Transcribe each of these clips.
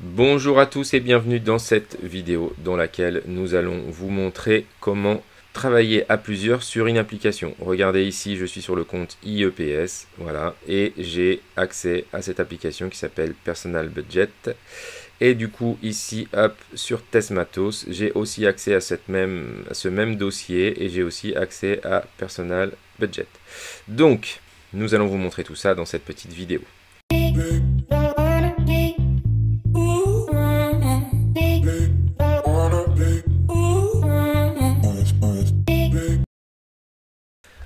Bonjour à tous et bienvenue dans cette vidéo dans laquelle nous allons vous montrer comment travailler à plusieurs sur une application. Regardez ici, je suis sur le compte IEPS, voilà, et j'ai accès à cette application qui s'appelle Personal Budget. Et du coup, ici, hop, sur Testmatos, j'ai aussi accès à ce même dossier et j'ai aussi accès à Personal Budget. Donc, nous allons vous montrer tout ça dans cette petite vidéo.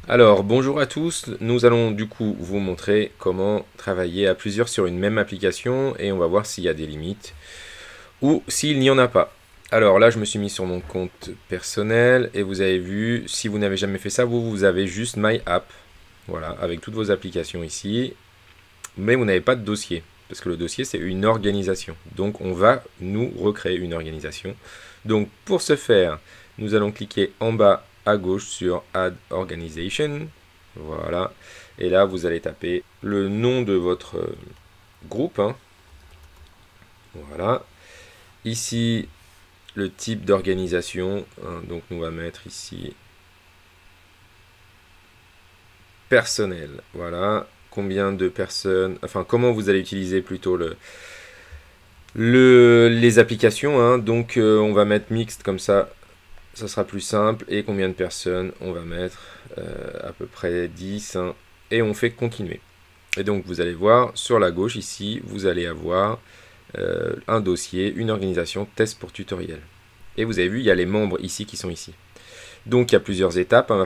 Alors, bonjour à tous, nous allons du coup vous montrer comment travailler à plusieurs sur une même application et on va voir s'il y a des limites ou s'il n'y en a pas. Alors là, je me suis mis sur mon compte personnel et vous avez vu, si vous n'avez jamais fait ça, vous avez juste My App, voilà, avec toutes vos applications ici, mais vous n'avez pas de dossier, parce que le dossier c'est une organisation. Donc on va nous recréer une organisation. Donc pour ce faire, nous allons cliquer en bas à gauche sur Add Organization, voilà, et là vous allez taper le nom de votre groupe, hein. Voilà, ici le type d'organisation, hein, donc on va mettre ici personnel, voilà, combien de personnes, enfin comment vous allez utiliser plutôt les applications, hein. Donc on va mettre mixte comme ça sera plus simple, et combien de personnes on va mettre à peu près 10, hein, et on fait continuer. Et donc vous allez voir sur la gauche ici, vous allez avoir un dossier, une organisation, test pour tutoriel. Et vous avez vu, il y a les membres ici qui sont ici. Donc il y a plusieurs étapes, hein,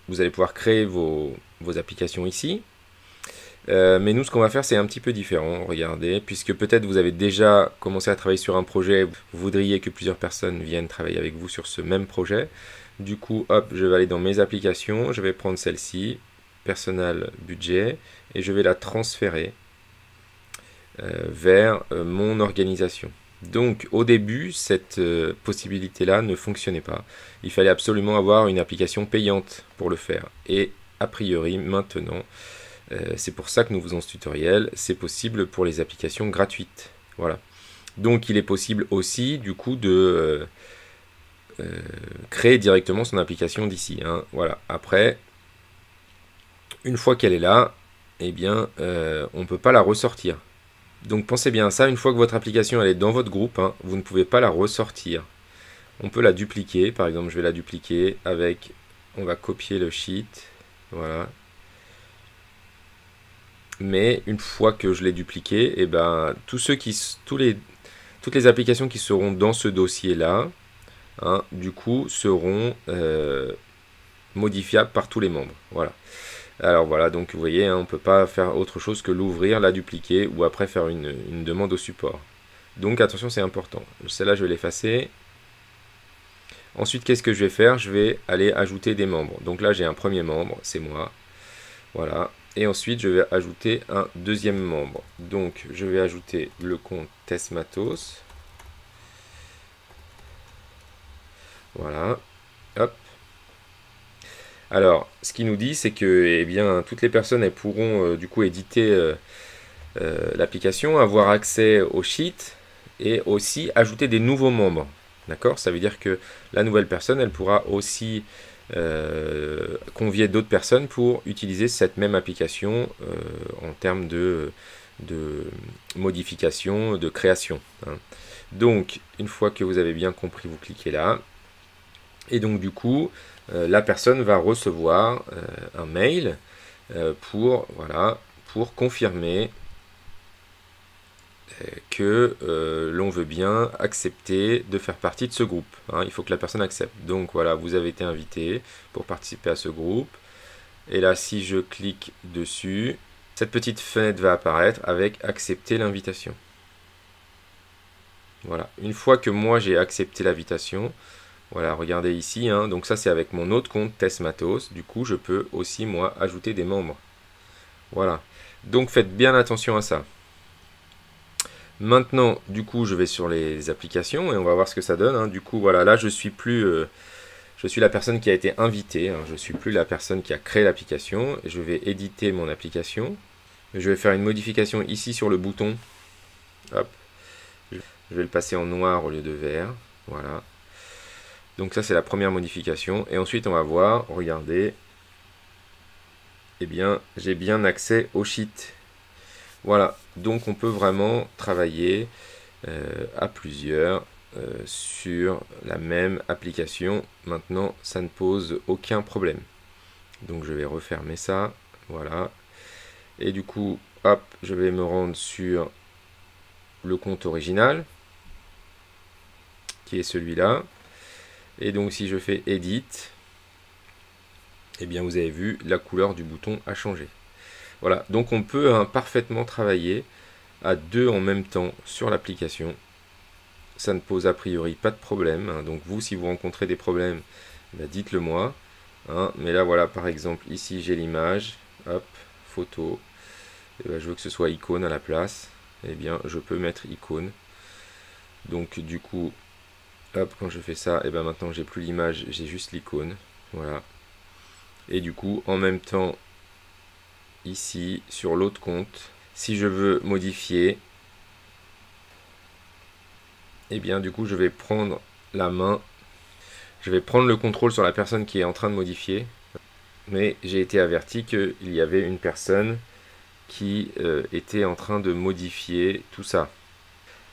vous allez pouvoir créer vos applications ici. Mais nous, ce qu'on va faire, c'est un petit peu différent, regardez, puisque peut-être vous avez déjà commencé à travailler sur un projet, vous voudriez que plusieurs personnes viennent travailler avec vous sur ce même projet. Du coup, hop, je vais aller dans mes applications, je vais prendre celle-ci, Personal Budget, et je vais la transférer vers mon organisation. Donc au début, cette possibilité-là ne fonctionnait pas. Il fallait absolument avoir une application payante pour le faire. Et a priori, maintenant, c'est pour ça que nous faisons ce tutoriel, c'est possible pour les applications gratuites. Voilà. Donc il est possible aussi du coup de créer directement son application d'ici, hein. Voilà. Après, une fois qu'elle est là, eh bien on ne peut pas la ressortir. Donc pensez bien à ça, une fois que votre application elle est dans votre groupe, hein, vous ne pouvez pas la ressortir. On peut la dupliquer, par exemple je vais la dupliquer avec, on va copier le sheet, voilà. Mais une fois que je l'ai dupliqué, et ben, toutes les applications qui seront dans ce dossier-là, hein, du coup, seront modifiables par tous les membres. Voilà. Alors voilà, donc vous voyez, hein, on ne peut pas faire autre chose que l'ouvrir, la dupliquer, ou après faire une demande au support. Donc attention, c'est important. Celle-là, je vais l'effacer. Ensuite, qu'est-ce que je vais faire? Je vais aller ajouter des membres. Donc là, j'ai un premier membre, c'est moi. Voilà. Et ensuite, je vais ajouter un deuxième membre. Donc, je vais ajouter le compte Testmatos. Voilà. Hop. Alors, ce qu'il nous dit, c'est que eh bien, toutes les personnes elles pourront du coup éditer l'application, avoir accès au sheet et aussi ajouter des nouveaux membres. D'accord? Ça veut dire que la nouvelle personne, elle pourra aussi convier d'autres personnes pour utiliser cette même application en termes de modification, de création, hein. Donc, une fois que vous avez bien compris, vous cliquez là. Et donc, du coup, la personne va recevoir un mail pour confirmer que l'on veut bien accepter de faire partie de ce groupe, hein. Il faut que la personne accepte. Donc voilà, vous avez été invité pour participer à ce groupe. Et là, si je clique dessus, cette petite fenêtre va apparaître avec accepter l'invitation. Voilà, une fois que moi j'ai accepté l'invitation, voilà, regardez ici, hein, donc ça c'est avec mon autre compte Testmatos. Du coup, je peux aussi moi ajouter des membres. Voilà, donc faites bien attention à ça. Maintenant, du coup, je vais sur les applications et on va voir ce que ça donne, hein. Du coup, voilà, là, je suis la personne qui a été invitée, hein. Je ne suis plus la personne qui a créé l'application. Je vais éditer mon application. Je vais faire une modification ici sur le bouton. Hop. Je vais le passer en noir au lieu de vert. Voilà. Donc ça c'est la première modification. Et ensuite on va voir, regardez. Eh bien, j'ai bien accès au sheet. Voilà. Donc on peut vraiment travailler à plusieurs sur la même application. Maintenant, ça ne pose aucun problème. Donc je vais refermer ça. Voilà. Et du coup, hop, je vais me rendre sur le compte original, qui est celui-là. Et donc si je fais Edit, eh bien vous avez vu, la couleur du bouton a changé. Voilà, donc on peut parfaitement travailler à deux en même temps sur l'application. Ça ne pose a priori pas de problème. Hein. Donc vous, si vous rencontrez des problèmes, bah, dites-le moi. Hein. Mais là, voilà, par exemple, ici j'ai l'image. Hop, photo. Et ben, je veux que ce soit icône à la place. Eh bien, je peux mettre icône. Donc du coup, hop, quand je fais ça, et ben maintenant j'ai plus l'image, j'ai juste l'icône. Voilà. Et du coup, en même temps, ici, sur l'autre compte, si je veux modifier, et bien du coup, je vais prendre la main, je vais prendre le contrôle sur la personne qui est en train de modifier. Mais j'ai été averti qu'il y avait une personne qui était en train de modifier tout ça.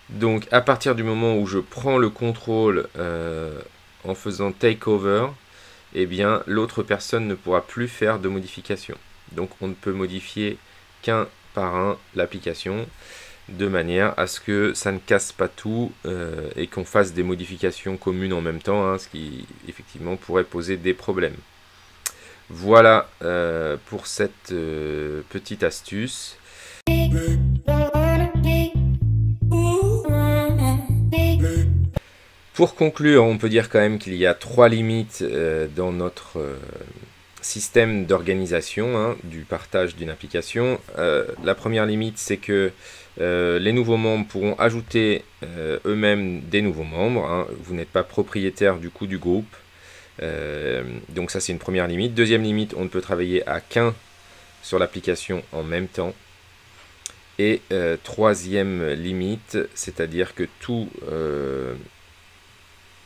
Donc à partir du moment où je prends le contrôle en faisant takeover, eh bien l'autre personne ne pourra plus faire de modification. Donc on ne peut modifier qu'un par un l'application, de manière à ce que ça ne casse pas tout et qu'on fasse des modifications communes en même temps, hein, ce qui effectivement pourrait poser des problèmes. Voilà pour cette petite astuce. Pour conclure, on peut dire quand même qu'il y a 3 limites dans notre système d'organisation hein, du partage d'une application. La première limite, c'est que les nouveaux membres pourront ajouter eux-mêmes des nouveaux membres. Hein. Vous n'êtes pas propriétaire du coup du groupe. Donc ça c'est une première limite. Deuxième limite, on ne peut travailler à qu'un sur l'application en même temps. Et troisième limite, c'est-à-dire que toutes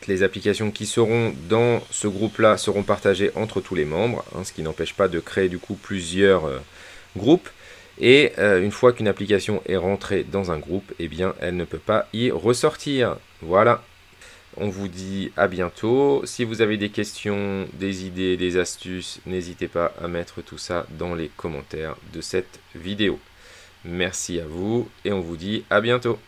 les applications qui seront dans ce groupe-là seront partagées entre tous les membres, hein, ce qui n'empêche pas de créer du coup plusieurs groupes. Et une fois qu'une application est rentrée dans un groupe, eh bien elle ne peut pas y ressortir. Voilà. On vous dit à bientôt. Si vous avez des questions, des idées, des astuces, n'hésitez pas à mettre tout ça dans les commentaires de cette vidéo. Merci à vous et on vous dit à bientôt.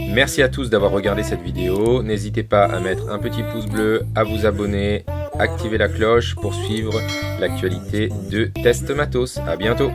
Merci à tous d'avoir regardé cette vidéo. N'hésitez pas à mettre un petit pouce bleu, à vous abonner, activer la cloche pour suivre l'actualité de Test Matos. À bientôt.